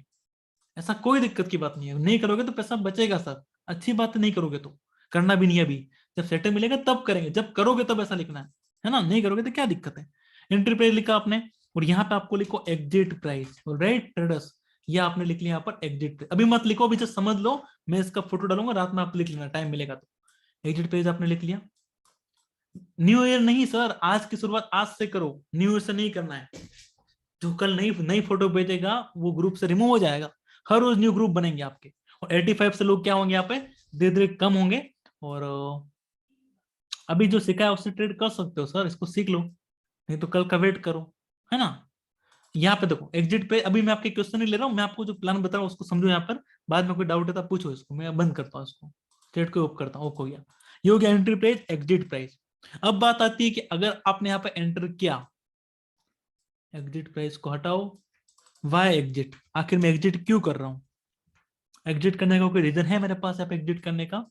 ऐसा कोई दिक्कत की बात नहीं है, नहीं करोगे तो पैसा बचेगा सर, अच्छी बात है, नहीं करोगे तो करना भी नहीं है अभी, जब सेटल मिलेगा तब करेंगे, जब करोगे तब ऐसा लिखना है ना, नहीं करोगे तो क्या दिक्कत है। एंट्री प्राइस लिखा आपने, और यहाँ पे आपको लिखो एग्जिट प्राइस, राइट ट्रेडर्स, ये आपने लिख लिया यहाँ पर एग्जिट प्राइस, अभी मत लिखो, अभी जस्ट समझ लो, मैं इसका फोटो डालूंगा रात में, आप लिख लेना टाइम मिलेगा तो। एग्जिट प्राइस आपने लिख लिया, न्यू ईयर नहीं सर, आज की शुरुआत आज से करो, न्यू ईयर से नहीं करना है, जो कल नई नई फोटो भेजेगा वो ग्रुप से रिमूव हो जाएगा, हर रोज न्यू ग्रुप बनेंगे आपके, और 85 से लोग क्या होंगे यहाँ पे, धीरे धीरे कम होंगे, और अभी जो सीखा है उससे ट्रेड कर सकते हो सर, इसको सीख लो, नहीं तो कल का वेट करो, है ना। यहाँ पे देखो एग्जिट पे, अभी मैं आपके क्वेश्चन नहीं ले रहा हूँ, मैं आपको जो प्लान बता रहा हूँ उसको समझो यहाँ पर, बाद में कोई डाउट है तो पूछो इसको, मैं बंद करता हूँ इसको, ट्रेड को ऑफ करता हूँ, हो गया, ये हो गया एंट्री प्राइस एग्जिट प्राइस। अब बात आती है कि अगर आपने यहाँ पे एंटर किया, एग्जिट प्राइस को हटाओ, वाई एग्जिट, आखिर मैं एग्जिट क्यों कर रहा हूं, एग्जिट करने का कोई रीजन है मेरे पास यहाँ पे एग्जिट करने का,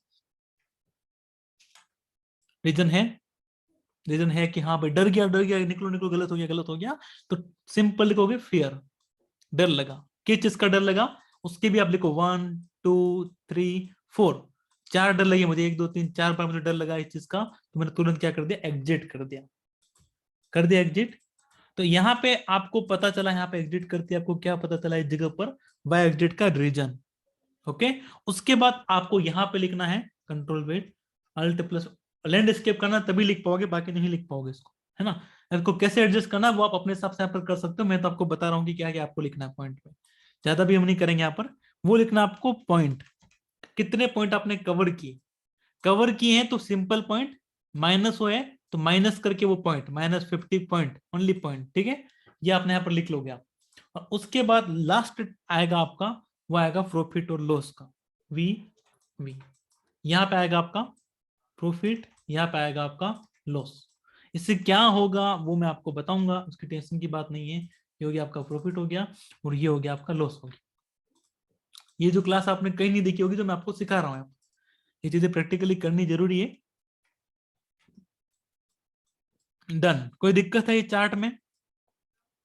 रीजन है, रीजन है कि हाँ भाई डर गया निकलो निकलो, गलत हो गया गलत हो गया, तो सिंपल लिखोगे फियर, डर लगा, किस चीज का डर लगा, उसके भी आप लिखो 1 2 3 4, चार डर लगे मुझे, 1 2 3 4 बार मुझे डर लगा इस चीज का, तो मैंने तुरंत क्या कर दिया, एग्जिट कर दिया, कर दिया एग्जिट। तो यहाँ पे आपको पता चला, यहाँ पे एग्जिट करती है, आपको क्या पता चला इस जगह पर, बाय एग्जिट का रीजन, ओके। उसके बाद आपको यहाँ पे लिखना है control wait alt plus, landscape करना तभी लिख पाओगे, बाकी नहीं लिख पाओगे इसको, है ना। इसको कैसे एडजस्ट करना वो आप अपने हिसाब से यहाँ पर कर सकते हो, मैं तो आपको बता रहा हूँ कि क्या क्या आपको लिखना है पॉइंट पे, ज्यादा भी हम नहीं करेंगे यहाँ पर, वो लिखना आपको पॉइंट, कितने पॉइंट आपने कवर किए, कवर किए हैं तो सिंपल पॉइंट, माइनस हुए तो माइनस करके वो पॉइंट, -50 पॉइंट, ओनली पॉइंट, ठीक है, ये आपने यहाँ पर लिख लोगे आप। और उसके बाद लास्ट आएगा आपका, वो आएगा प्रॉफिट और लॉस का, वी वी, यहाँ पे आएगा आपका प्रॉफिट, यहाँ पे आएगा आपका लॉस, इससे क्या होगा वो मैं आपको बताऊंगा, उसकी टेंशन की बात नहीं है, ये हो गया आपका प्रॉफिट हो गया, और ये हो गया आपका लॉस हो गया। ये जो क्लास आपने कहीं नहीं देखी होगी जो मैं आपको सिखा रहा हूँ, ये चीजें प्रैक्टिकली करनी जरूरी है। डन, कोई दिक्कत है ये चार्ट में,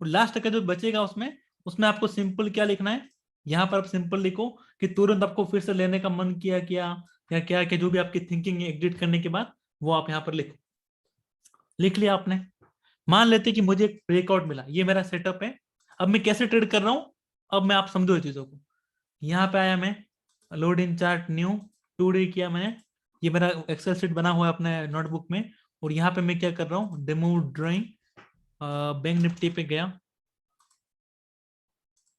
और लास्ट का जो बचेगा उसमें, उसमें आपको सिंपल क्या लिखना है, यहाँ पर आप सिंपल लिखो कि तुरंत आपको फिर से लेने का मन किया क्या, या क्या क्या जो भी आपकी थिंकिंग है एग्जिट करने के बाद, वो आप यहाँ पर लिखो, लिख लिया आपने। मान लेते कि मुझे एक ब्रेकआउट मिला, ये मेरा सेटअप है, अब मैं कैसे ट्रेड कर रहा हूँ, अब मैं आप समझो ये चीजों को, यहाँ पे आया मैं, load in chart new 2 day किया मैंने, ये मेरा एक्सेल शीट बना हुआ है अपने नोटबुक में, और यहाँ पे मैं क्या कर रहा हूँ, डेमो ड्राइंग, बैंक निफ्टी पे गया,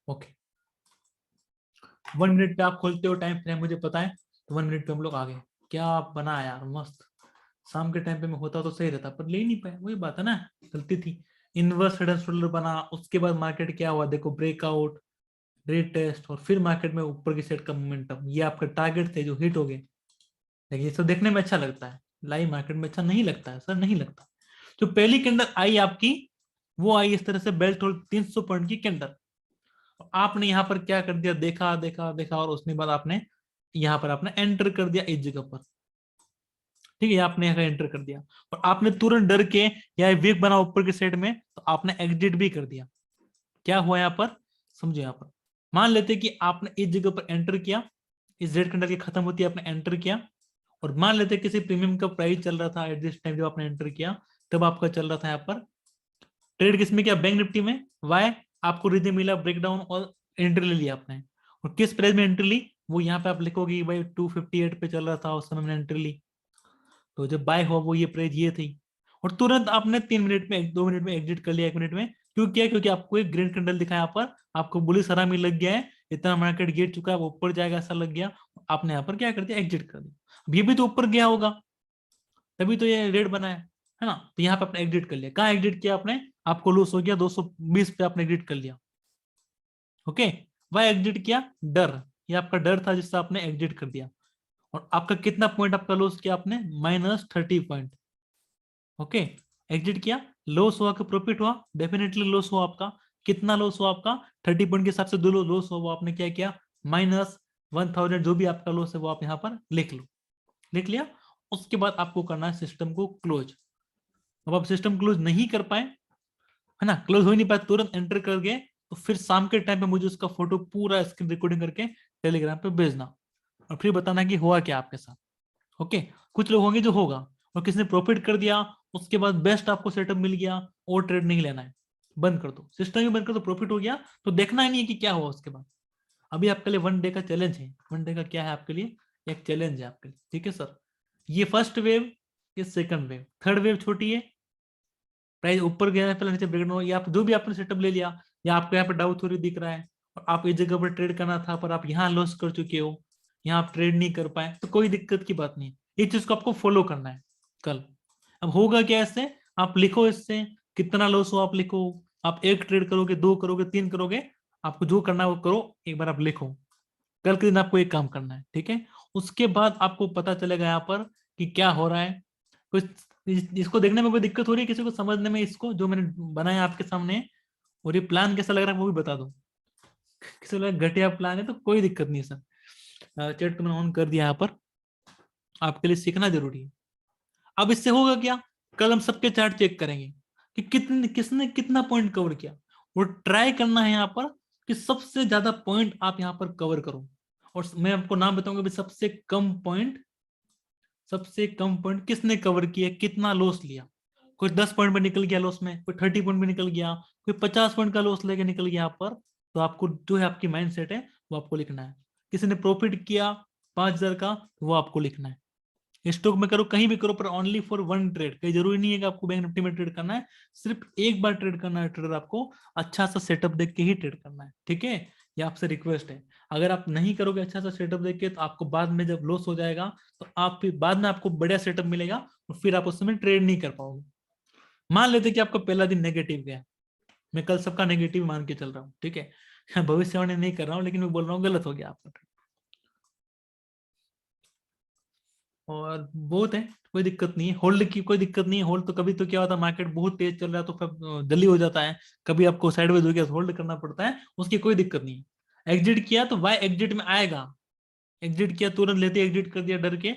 ओके, 1 मिनट पे आप खोलते हो टाइम फ्रेम मुझे पता है, तो 1 मिनट पे हम लोग आ गए, क्या बना यार मस्त, शाम के टाइम पे मैं होता तो सही रहता पर ले नहीं पाया, वही बात है ना, गलती थी। इनवर्स हेड एंड शोल्डर बना, उसके बाद मार्केट क्या हुआ देखो, ब्रेकआउट, रेट टेस्ट, और फिर मार्केट में ऊपर की साइड का मोमेंटम, ये आपका टारगेट थे जो हिट हो गए, देखिए ये सब देखने में अच्छा लगता है, लाइव मार्केट में अच्छा नहीं लगता है सर, नहीं लगता। जो पहली कैंडल आई आपकी, वो आई इस तरह से बेल्ट होल्ड 300 पॉइंट की कैंडल, आपने यहाँ पर क्या कर दिया, देखा देखा देखा, और उसके बाद आपने यहाँ पर आपने एंटर कर दिया इस जगह पर, ठीक है, आपने यहाँ एंटर कर दिया, और आपने तुरंत डर के, या वीक बना ऊपर की साइड में तो आपने एग्जिट भी कर दिया, क्या हुआ यहाँ पर समझो, यहाँ पर मान लेते कि आपने इस जगह पर एंटर किया, इस रेड कैंडल की खत्म होती है आपने एंटर किया, और मान लेते किसी प्रीमियम का प्राइस चल रहा था एट दिस टाइम जब आपने एंटर किया, तब आपका चल रहा था यहाँ पर ट्रेड किसमें किया, बैंक निफ्टी में, वाई आपको रीजन मिला ब्रेकडाउन, और एंट्री ले लिया आपने, और किस प्राइस में एंट्री ली, वो यहाँ पे आप लिखोगे भाई 258 पे चल रहा था उस समय मैंने एंट्री ली, तो जब बाय हुआ वो ये प्राइस ये थी, और तुरंत आपने 3 मिनट में 2 मिनट में एग्जिट कर लिया, 1 मिनट में, क्यों किया, क्योंकि आपको एक ग्रीन कैंडल दिखा यहाँ पर, आपको बुलिश हरामी लग गया है, इतना मार्केट गिर चुका है वो ऊपर जाएगा ऐसा लग गया, आपने यहाँ पर क्या कर दिया, एग्जिट कर दिया, अब ये भी तो ऊपर गया होगा तभी तो ये रेड बना है ना, तो यहाँ पे आपने एग्जिट कर लिया, कहाँ एग्जिट किया आपने, आपको लॉस हो गया 220 पे आपने एग्जिट कर लिया, ओके। वह एग्जिट किया, डर, ये आपका डर था जिससे आपने एग्जिट कर दिया, और आपका कितना पॉइंट आपका लॉस किया आपने, -30 पॉइंट, ओके, एग्जिट किया, लॉस हुआ कि प्रॉफिट हुआ? डेफिनेटली लॉस हुआ आपका। कितना लॉस हुआ आपका? 30 पॉइंट के हिसाब से 2 लॉस हुआ, वो आपने क्या किया, -1000, जो भी आपका लॉस है वो आप यहाँ पर लिख लो। लिख लिया। उसके बाद आपको करना है सिस्टम को क्लोज। अब आप सिस्टम क्लोज नहीं कर पाए, है ना, क्लोज हो ही नहीं पाए, तुरंत एंटर कर गए, तो फिर शाम के टाइम पे मुझे उसका फोटो पूरा स्क्रीन रिकॉर्डिंग करके टेलीग्राम पे भेजना, और फिर बताना कि हुआ क्या आपके साथ। ओके, कुछ लोग होंगे जो होगा, और किसी ने प्रॉफिट कर दिया, उसके बाद बेस्ट आपको सेटअप मिल गया, और ट्रेड नहीं लेना है, बंद कर दो, सिस्टम ही बंद कर दो, प्रॉफिट हो गया तो देखना ही नहीं है कि क्या हुआ उसके बाद। अभी आपके लिए 1 डे का चैलेंज है। 1 डे का क्या है आपके लिए, एक चैलेंज है आपके लिए, ठीक है सर। ये फर्स्ट वेव, ये सेकंड वेव, थर्ड वेव छोटी है, प्राइस ऊपर गया है, पहले नीचे ब्रेकडाउन हुआ, या आप जो भी आपने सेटअप ले लिया, या आपको यहाँ पे डाउ थ्योरी दिख रहा है, और आप इस जगह पर ट्रेड करना था पर आप यहाँ लॉस कर चुके हो, यहाँ आप ट्रेड नहीं कर पाए, तो कोई दिक्कत की बात नहीं, ये चीज को आपको फॉलो करना है कल। अब होगा क्या इससे, आप लिखो इससे कितना लॉस हो, आप लिखो, आप एक ट्रेड करोगे, 2 करोगे, 3 करोगे, आपको जो करना है वो करो, एक बार आप लिखो। कल के दिन आपको एक काम करना है, ठीक है। उसके बाद आपको पता चलेगा यहाँ पर कि क्या हो रहा है। कुछ इसको देखने में कोई दिक्कत हो रही है किसी को समझने में, इसको जो मैंने बनाया आपके सामने, और ये प्लान कैसा लग रहा है वो भी बता दो। किसी को लगा घटिया प्लान है तो कोई दिक्कत नहीं है सर, चैट तो मैंने ऑन कर दिया यहाँ पर, आपके लिए सीखना जरूरी है। अब इससे होगा क्या, कल हम सबके चार्ट चेक करेंगे कि कितने किसने कितना पॉइंट कवर किया, और ट्राई करना है यहाँ पर कि सबसे ज्यादा पॉइंट आप यहाँ पर कवर करो, और मैं आपको नाम बताऊंगा भी सबसे कम पॉइंट किसने कवर किया, कितना लॉस लिया। कोई 10 पॉइंट में निकल गया लॉस में, कोई 30 पॉइंट में निकल गया, कोई 50 पॉइंट का लॉस लेके निकल गया यहाँ पर, तो आपको जो है आपकी माइंड सेट है वो आपको लिखना है। किसी ने प्रॉफिट किया 5000 का, तो वो आपको लिखना है। स्टॉक में करो, कहीं भी करो, पर ओनली फॉर 1 ट्रेड, कहीं जरूरी नहीं है कि आपको बैंक निफ्टी में ट्रेड करना है, सिर्फ एक बार ट्रेड करना है। ट्रेडर आपको अच्छा सा सेटअप देख के ही ट्रेड करना है, ठीक है। ये आपसे रिक्वेस्ट है, अगर आप नहीं करोगे अच्छा सा सेटअप देख के, तो आपको बाद में जब लॉस हो जाएगा, तो आप फिर बाद में आपको बढ़िया सेटअप मिलेगा, और फिर आप उस समय ट्रेड नहीं कर पाओगे। मान लेते कि आपका पहला दिन नेगेटिव गया, मैं कल सबका नेगेटिव मान के चल रहा हूँ, ठीक है, भविष्यवाणी नहीं कर रहा हूँ, लेकिन मैं बोल रहा हूँ गलत हो गया आपका, और बहुत है, कोई दिक्कत नहीं है, होल्ड की कोई दिक्कत नहीं है। होल्ड तो कभी तो क्या होता है, मार्केट बहुत तेज चल रहा है तो फिर जल्दी हो जाता है, कभी आपको साइडवेज हो गया तो होल्ड करना पड़ता है, उसकी कोई दिक्कत नहीं है। एग्जिट किया तो वाई एग्जिट में आएगा, एग्जिट किया तुरंत लेते एग्जिट कर दिया डर के,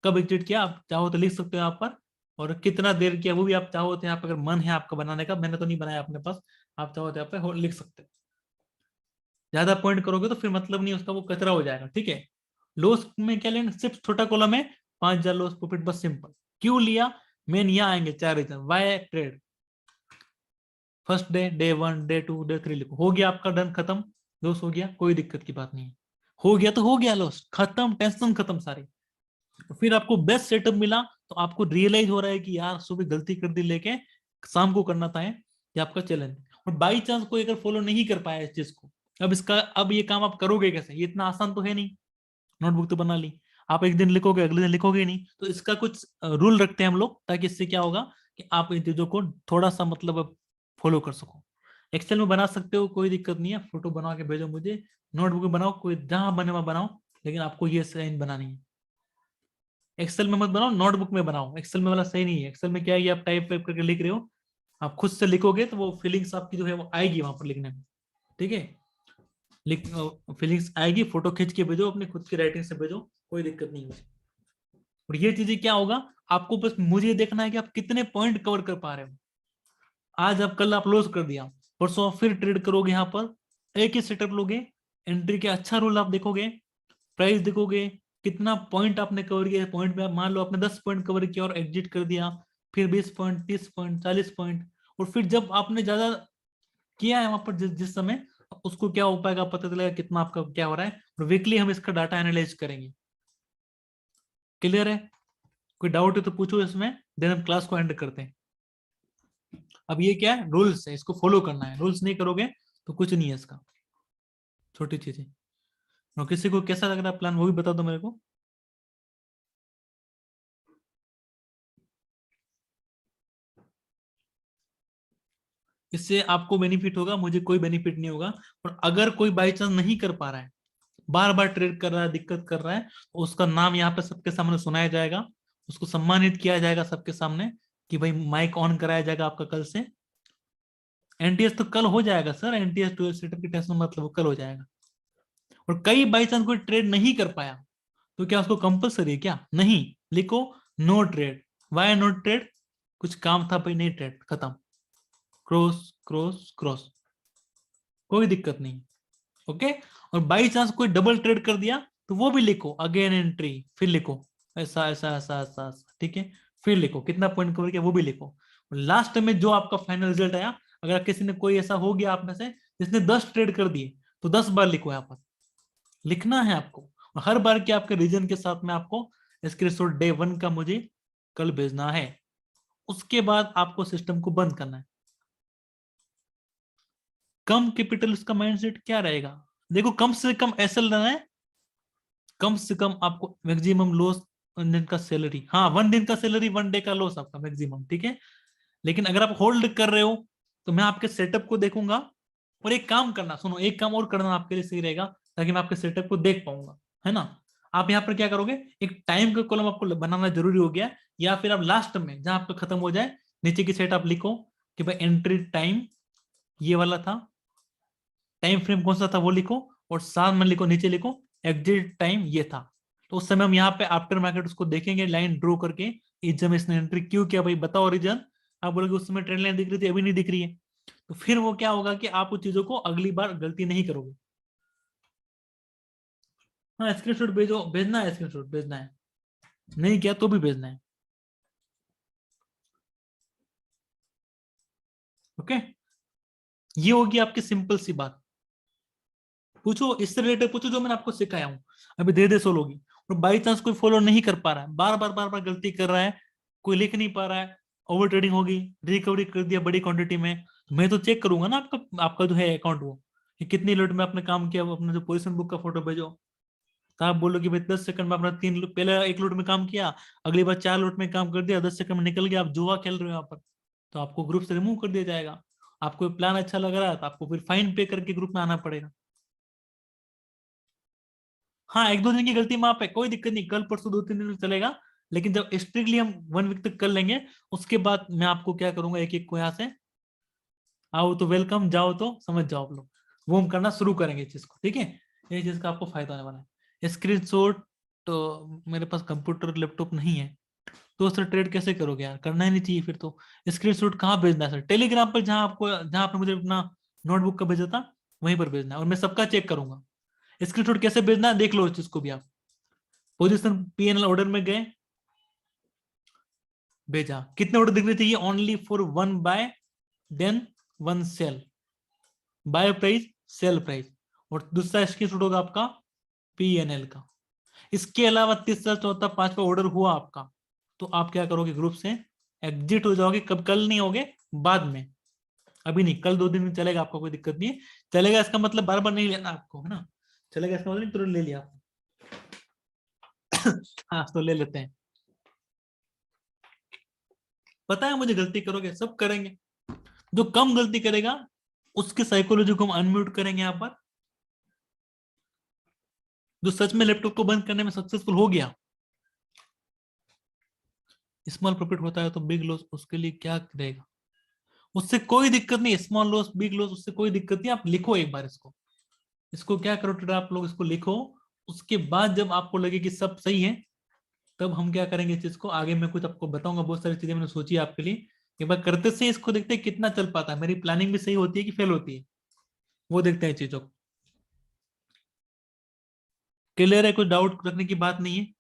कब एग्जिट किया आप चाहो तो लिख सकते हो यहाँ पर, और कितना देर किया वो भी आप चाहो तो यहाँ पर, अगर मन है आपका बनाने का, मैंने तो नहीं बनाया अपने पास, आप चाहो तो यहाँ पे लिख सकते हो। ज्यादा पॉइंट करोगे तो फिर मतलब नहीं, उसका वो कचरा हो जाएगा, ठीक है। लॉस में क्या लेना, सिर्फ छोटा कॉलम है, 5000 लॉस प्रॉफिट, बस सिंपल। क्यों लिया, मेन यहाँ आएंगे 4 reason, why trade, first day, day 1, day 2, day 3 लिखो, हो गया आपका, डन, खत्म, लॉस हो गया, कोई दिक्कत की बात नहीं है, हो गया तो हो गया लॉस, खत्म, टेंशन खत्म सारी। तो फिर आपको बेस्ट सेटअप मिला, तो आपको रियलाइज हो रहा है कि यार सुबह गलती कर दी लेके, शाम को करना था, ये आपका चैलेंज। और बाई चांस कोई अगर फॉलो नहीं कर पाया इस चीज को, अब ये काम आप करोगे कैसे, ये इतना आसान तो है नहीं। नोटबुक तो बना ली, आप एक दिन लिखोगे, अगले दिन लिखोगे नहीं, तो इसका कुछ रूल रखते हैं हम लोग, ताकि इससे क्या होगा कि आप इन चीजों को थोड़ा सा मतलब फॉलो कर सको। एक्सेल में बना सकते हो, कोई दिक्कत नहीं है, फोटो बना के भेजो मुझे, नोटबुक में बनाओ, कोई जहां बने वहां बनाओ, लेकिन आपको ये साइन बनानी है। एक्सेल में मत बनाओ, नोटबुक में बनाओ, एक्सेल में वाला सही नहीं है। एक्सेल में क्या है, आप टाइप टाइप करके लिख रहे हो, आप खुद से लिखोगे तो वो फीलिंग्स आपकी जो है वो आएगी वहां पर लिखने में, ठीक है। लिख फीलिंग्स आएगी, फोटो खींच के भेजो, अपनी खुद की राइटिंग से भेजो, कोई दिक्कत नहीं है। और ये चीजें क्या होगा, आपको बस मुझे देखना है कि आप कितने पॉइंट कवर कर पा रहे हो। आज आप, कल आप लॉस कर दिया, परसों आप फिर ट्रेड करोगे, यहाँ पर एक ही सेटअप लोगे, एंट्री के अच्छा रूल आप देखोगे, प्राइस देखोगे, कितना पॉइंट आपने कवर किया, पॉइंट में आप मान लो आपने 10 पॉइंट कवर किया और एग्जिट कर दिया, फिर 20 पॉइंट, 30 पॉइंट, 40 पॉइंट, और फिर जब आपने ज्यादा किया है वहां पर जिस समय, उसको क्या हो पाएगा पता चलेगा कितना आपका क्या हो रहा है, और वीकली हम इसका डाटा एनालाइज करेंगे। क्लियर है? कोई डाउट है तो पूछो इसमें, देन हम क्लास को एंड करते हैं। अब ये क्या है, रूल्स है, इसको फॉलो करना है, रूल्स नहीं करोगे तो कुछ नहीं है इसका, छोटी चीजें। और किसी को कैसा लग रहा है प्लान, वो भी बता दो मेरे को। इससे आपको बेनिफिट होगा, मुझे कोई बेनिफिट नहीं होगा। और अगर कोई बाई चांस नहीं कर पा रहा है, बार बार ट्रेड कर रहा है, दिक्कत कर रहा है, तो उसका नाम यहाँ पे सबके सामने सुनाया जाएगा, उसको सम्मानित किया जाएगा सबके सामने, कि भाई माइक ऑन कराया जाएगा आपका कल से। एनटीएस तो कल हो जाएगा सर, एनटीएस 12 सेटअप की टेस्ट में मतलब वो कल हो जाएगा। और कई बाई चांस कोई ट्रेड नहीं कर पाया तो क्या उसको कंपलसरी है क्या? नहीं, लिखो no trade. Why no trade? कुछ काम था भाई, नहीं ट्रेड, खत्म। क्रॉस क्रॉस क्रॉस, कोई दिक्कत नहीं। ओके। और बाई चांस कोई डबल ट्रेड कर दिया तो वो भी लिखो, अगेन एंट्री, फिर लिखो ऐसा ऐसा ऐसा ऐसा ऐसा, ठीक है। फिर लिखो कितना पॉइंट कवर किया वो भी लिखो। और लास्ट में जो आपका फाइनल रिजल्ट आया, अगर किसी ने कोई ऐसा हो गया आप में से जिसने 10 ट्रेड कर दिए, तो 10 बार लिखो यहाँ पर, लिखना है आपको। और हर बार के आपके रीजन के साथ में आपको स्क्रीनशॉट डे 1 का मुझे कल भेजना है। उसके बाद आपको सिस्टम को बंद करना है। कम कैपिटल उसका माइंडसेट क्या रहेगा? देखो कम से कम ऐसा लेना है, कम से कम आपको मैक्सिमम लॉस 1 दिन का सैलरी, हाँ 1 दिन का सैलरी 1 डे का लॉस आपका मैक्सिमम, ठीक है। लेकिन अगर आप होल्ड कर रहे हो तो मैं आपके सेटअप को देखूंगा। और एक काम करना, सुनो, एक काम और करना आपके लिए सही रहेगा, ताकि मैं आपके सेटअप को देख पाऊंगा, है ना। आप यहाँ पर क्या करोगे, एक टाइम का कॉलम आपको बनाना जरूरी हो गया, या फिर आप लास्ट में जहां आपका खत्म हो जाए नीचे की साइड आप लिखो कि भाई एंट्री टाइम ये वाला था, टाइम फ्रेम कौन सा था वो लिखो, और साथ में लिखो, नीचे लिखो एग्जिट टाइम ये था। तो उस समय हम यहाँ पे आफ्टर मार्केट उसको देखेंगे, लाइन ड्रॉ करके इस समय इसने एंट्री क्यों किया भाई, बताओ रीजन। आप बोलोगे उस समय ट्रेंड लाइन दिख रही थी, अभी नहीं दिख रही है। तो फिर वो क्या होगा कि आप उस चीजों को अगली बार गलती नहीं करोगे। हाँ स्क्रीनशॉट भेजो, भेजना है, स्क्रीनशॉट भेजना है, नहीं किया तो भी भेजना है। ओके, ये होगी आपकी सिंपल सी बात। पूछो इससे रिलेटेड, पूछो जो मैंने आपको सिखाया हूँ। अभी धीरे धीरे सोल्व होगी। और बाई चांस कोई फॉलो नहीं कर पा रहा है, बार बार गलती कर रहा है, कोई लिख नहीं पा रहा है, ओवर ट्रेडिंग होगी, रिकवरी कर दिया बड़ी क्वांटिटी में, तो मैं तो चेक करूंगा ना आपका आपका जो है अकाउंट वो, कि कितनी लॉट में आपने काम किया, वो अपने जो पोजीशन बुक का फोटो भेजो। तो आप बोलो कि भाई 10 सेकंड में अपना पहले एक लॉट में काम किया, अगली बार 4 लॉट में काम कर दिया, 10 सेकंड में निकल गया, आप जुआ खेल रहे हो यहाँ पर, तो आपको ग्रुप से रिमूव कर दिया जाएगा। आपको प्लान अच्छा लग रहा है तो आपको फिर फाइन पे करके ग्रुप में आना पड़ेगा। हाँ 1-2 दिन की गलती माफ है, कोई दिक्कत नहीं, कल परसों 2-3 दिन तो चलेगा। लेकिन जब स्ट्रिक्टली हम 1 वीक तक कर लेंगे, उसके बाद मैं आपको क्या करूंगा, एक एक को यहाँ से आओ तो वेलकम, जाओ तो समझ जाओ आप लोग, वो हम करना शुरू करेंगे इस चीज को, ठीक है। ये चीज का आपको फायदा होने वाला है। स्क्रीनशॉट तो मेरे पास कंप्यूटर लैपटॉप नहीं है, तो सर ट्रेड कैसे करोगे यार, करना ही नहीं चाहिए फिर तो। स्क्रीनशॉट कहाँ भेजना है सर? टेलीग्राम पर, जहाँ आपको, जहाँ आपने मुझे अपना नोटबुक का भेजा था वहीं पर भेजना है, और मैं सबका चेक करूंगा। स्क्रीनशॉट कैसे भेजना है देख लो इस चीज को भी आप। पोजीशन पीएनएल ऑर्डर में गए, भेजा, कितने ऑर्डर दिख रहे थे, ये only for 1 buy, then 1 sell, buy price sell price. और दूसरा स्क्रीनशॉट होगा आपका पीएनएल का। इसके अलावा तीसरा चौथा पांचवा ऑर्डर हुआ आपका, तो आप क्या करोगे, ग्रुप से एग्जिट हो जाओगे। कब? कल नहीं होगे, बाद में, अभी नहीं, कल 2 दिन में चलेगा, आपको कोई दिक्कत नहीं है। चलेगा इसका मतलब बार बार नहीं लेना आपको, है ना। चलेगा इसका मतलब तुरंत ले लिया। हाँ तो ले लेते हैं। पता है मुझे गलती करोगे, सब करेंगे। जो कम गलती करेगा उसकी साइकोलॉजी को हम अनम्यूट करेंगे यहाँ पर। जो सच में लैपटॉप को बंद करने में सक्सेसफुल हो गया, स्मॉल प्रॉफिट होता है तो बिग लॉस उसके लिए क्या करेगा, उससे कोई दिक्कत नहीं, स्मॉल लॉस बिग लॉस उससे कोई दिक्कत नहीं। आप लिखो एक बार इसको, इसको क्या करो ट्रेडर, आप लोग इसको लिखो। उसके बाद जब आपको लगे कि सब सही है, तब हम क्या करेंगे इस चीज को आगे, मैं कुछ आपको बताऊंगा, बहुत सारी चीजें मैंने सोची है आपके लिए। एक बार करते से इसको देखते हैं कितना चल पाता है, मेरी प्लानिंग भी सही होती है कि फेल होती है, वो देखते हैं चीजों को। क्लियर है? कुछ डाउट रखने की बात नहीं है।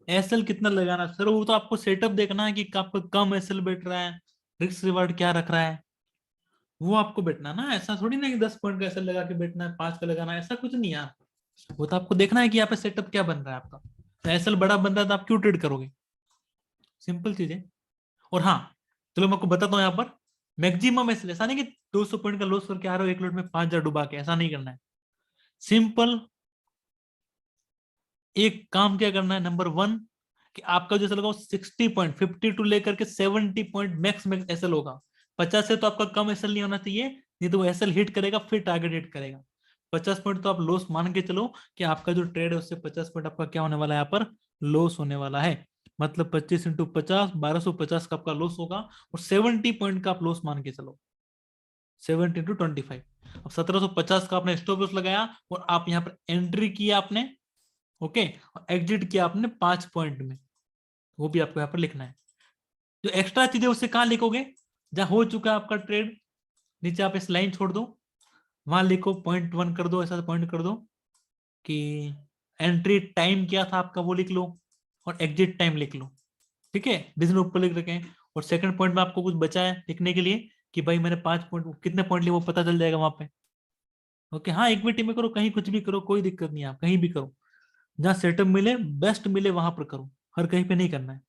एसएल कितना लगाना सर, वो तो आपको सेटअप देखना है कि आपको कम एसएल बैठ रहा है, रिस्क रिवार्ड क्या रख रहा है, वो आपको बैठना ना। ऐसा थोड़ी ना कि 10 पॉइंट का एसएल लगा के बैठना है, 5 का लगाना है, ऐसा कुछ नहीं यार। वो तो आपको देखना है कि यहाँ पे सेटअप क्या बन रहा है आपका। एसएल बड़ा बन रहा है तो आप क्यों ट्रेड करोगे, सिंपल चीज है। और हाँ, चलो मैं आपको बताता हूँ यहाँ पर, मैक्सिमम एसएल, ऐसा नहीं कि 200 पॉइंट का लॉस करके आ रहे हो एक लोट में 5,000 डुबा के, ऐसा नहीं करना है। सिंपल एक काम क्या करना है, नंबर 1, कि आपका जैसे लगा 60 पॉइंट, 52 लेकर के 70 पॉइंट मैक्स मैक्स एसएल होगा। 50 से तो आपका कम एसएल नहीं होना चाहिए, नहीं तो वो एसएल हिट करेगा फिर टारगेट हिट करेगा। 50 पॉइंट तो आप लॉस मान के चलो कि आपका जो ट्रेड है उससे 50 पॉइंट आपका क्या होने वाला है, यहाँ पर लॉस होने वाला है। मतलब 25 इंटू 50, 1250 का आपका लॉस होगा, और 70 पॉइंट का आप लॉस मान के चलो, 70 इंटू 25। अब 1750 का आपने स्टॉप लॉस लगाया, और आप यहाँ पर एंट्री किया आपने, ओके, और एग्जिट किया आपने 5 पॉइंट में, वो भी आपको यहाँ पर लिखना है। जो एक्स्ट्रा चीजें उससे कहाँ लिखोगे, जहां हो चुका है आपका ट्रेड, नीचे आप इस लाइन छोड़ दो, वहां लिखो .1 कर दो, ऐसा पॉइंट कर दो कि एंट्री टाइम क्या था आपका वो लिख लो, और एग्जिट टाइम लिख लो, ठीक है, डिजिट ऊपर लिख रखे हैं। और सेकंड पॉइंट में आपको कुछ बचा है लिखने के लिए कि भाई मैंने 5 पॉइंट कितने पॉइंट लिए वो पता चल जाएगा वहां पे। ओके, हाँ इक्विटी में करो, कहीं कुछ भी करो, कोई दिक्कत नहीं है, आप कहीं भी करो, जहां सेटअप मिले, बेस्ट मिले वहां पर करो, हर कहीं पे नहीं करना है।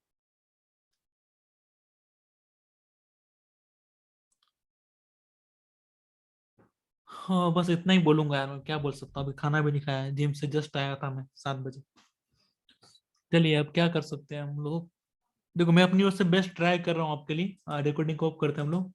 हाँ बस इतना ही बोलूंगा यार, मैं क्या बोल सकता हूँ, अभी खाना भी नहीं खाया है, जिम से जस्ट आया था मैं 7 बजे। चलिए अब क्या कर सकते हैं हम लोग। देखो मैं अपनी ओर से बेस्ट ट्राई कर रहा हूँ आपके लिए, रिकॉर्डिंग को ऑफ करते हैं हम लोग।